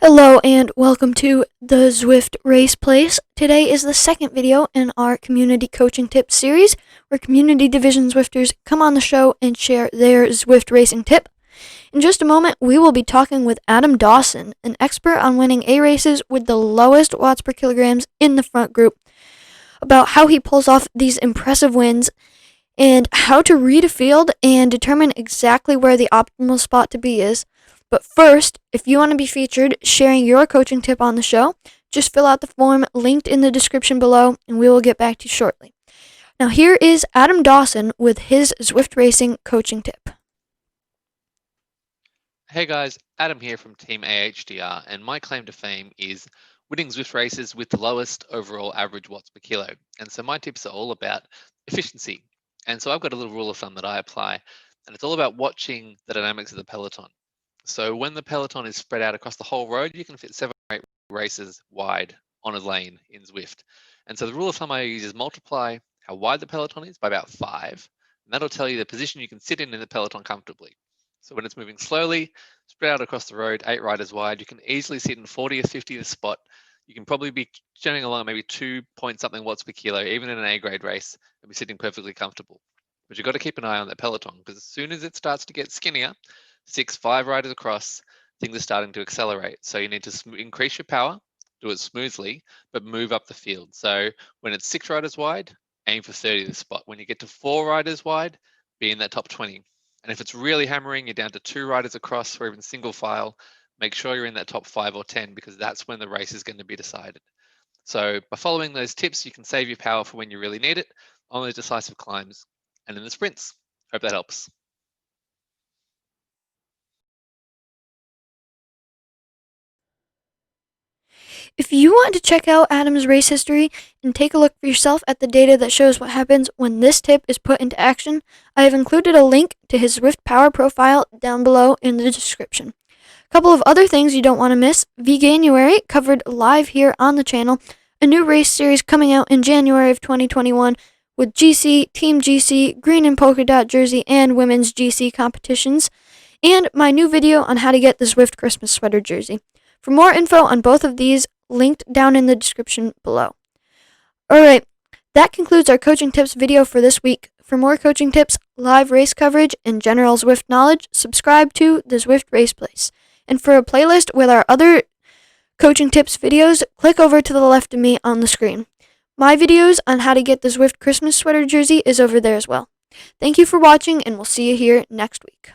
Hello and welcome to the Zwift Race Place. Today is the second video in our community coaching tips series where community division Zwifters come on the show and share their Zwift racing tip. In just a moment, we will be talking with Adam Dawson, an expert on winning A races with the lowest watts per kilograms in the front group, about how he pulls off these impressive wins and how to read a field and determine exactly where the optimal spot to be is. But first, if you want to be featured sharing your coaching tip on the show, just fill out the form linked in the description below and we will get back to you shortly. Now here is Adam Dawson with his Zwift Racing coaching tip. Hey guys, Adam here from Team AHDR, and my claim to fame is winning Zwift races with the lowest overall average watts per kilo. And so my tips are all about efficiency. And so I've got a little rule of thumb that I apply, and it's all about watching the dynamics of the peloton. So when the peloton is spread out across the whole road, you can fit 7 or 8 races wide on a lane in Zwift. And so the rule of thumb I use is multiply how wide the peloton is by about 5, and that'll tell you the position you can sit in the peloton comfortably. So when it's moving slowly, spread out across the road, 8 riders wide, you can easily sit in 40th, 50th spot. You can probably be jamming along maybe 2 point something watts per kilo, even in an A grade race, and be sitting perfectly comfortable. But you've got to keep an eye on that peloton, because as soon as it starts to get skinnier, 6, 5 riders across, things are starting to accelerate. So you need to increase your power, do it smoothly, but move up the field. So when it's 6 riders wide, aim for 30th spot. When you get to 4 riders wide, be in that top 20. And if it's really hammering, you're down to 2 riders across or even single file, make sure you're in that top 5 or 10, because that's when the race is going to be decided. So by following those tips, you can save your power for when you really need it on those decisive climbs and in the sprints. Hope that helps. If you want to check out Adam's race history and take a look for yourself at the data that shows what happens when this tip is put into action, I have included a link to his Zwift Power profile down below in the description. A couple of other things you don't want to miss: Veganuary, covered live here on the channel, a new race series coming out in January of 2021 with GC, Team GC, green and polka dot jersey, and women's GC competitions, and my new video on how to get the Zwift Christmas sweater jersey. For more info on both of these, linked down in the description below. Alright, that concludes our coaching tips video for this week. For more coaching tips, live race coverage, and general Zwift knowledge, subscribe to the Zwift Race Place. And for a playlist with our other coaching tips videos, click over to the left of me on the screen. My videos on how to get the Zwift Christmas sweater jersey is over there as well. Thank you for watching, and we'll see you here next week.